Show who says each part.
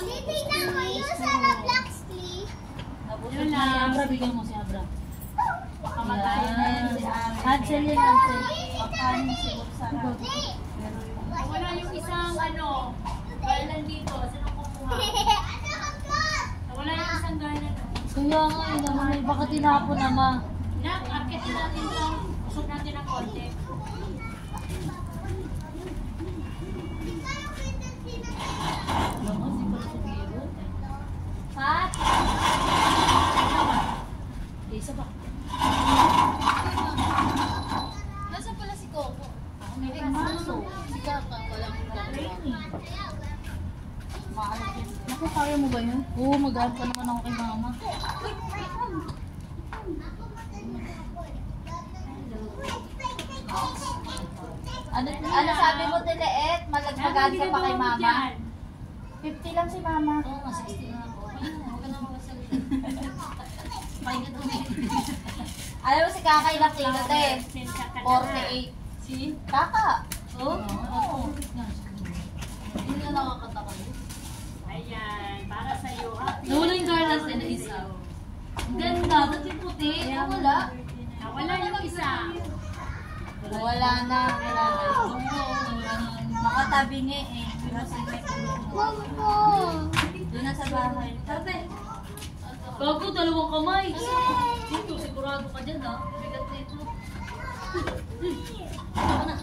Speaker 1: Titignan mo yung sa Roblox, please.
Speaker 2: Yun lang. Si Abra, bigyan mo si Abra.
Speaker 3: Pakamatay na yan si Abra.
Speaker 2: Hansel yan, Hansel.
Speaker 3: Pakanin si Sarah.
Speaker 4: Wala yung isang ano, garland dito. Sino kukuha? Wala yung isang garland.
Speaker 2: Kaya nga, naman, baka tinapon naman.
Speaker 4: Akitin natin ito. Usog natin ng konti.
Speaker 1: Pat?
Speaker 2: Isa pa.
Speaker 1: Nasaan pala si Coco?
Speaker 2: Ako may maso. Si Kaka, walang
Speaker 3: Naku, kaya mo ba yun?
Speaker 2: Oo, mag-add pa naman ako kay mama.
Speaker 3: Ano sabi mo, Teleet? Malagpagan ka pa kay mama? 50 lang si mama.
Speaker 2: Oo nga, 60 na ako. Ayun, huwag ka na makasalita. Pahinga kami.
Speaker 3: Alam mo si Kaka ilang kilo, te? 48.
Speaker 2: Si?
Speaker 3: Kaka!
Speaker 2: Oo? Oo. Hindi na nakakataka yun.
Speaker 4: Ayan, para sa'yo.
Speaker 2: Nawala yung garland na isa. Ang ganda, ba't yung puti? Wala.
Speaker 4: Wala yung isa.
Speaker 3: Wala na. Nakatabingi eh. Doon na sa bahay. Sabi.
Speaker 2: Gago, dalawang kamay. Dito, sigurado ka dyan ha. Bigat na ito. Ako na.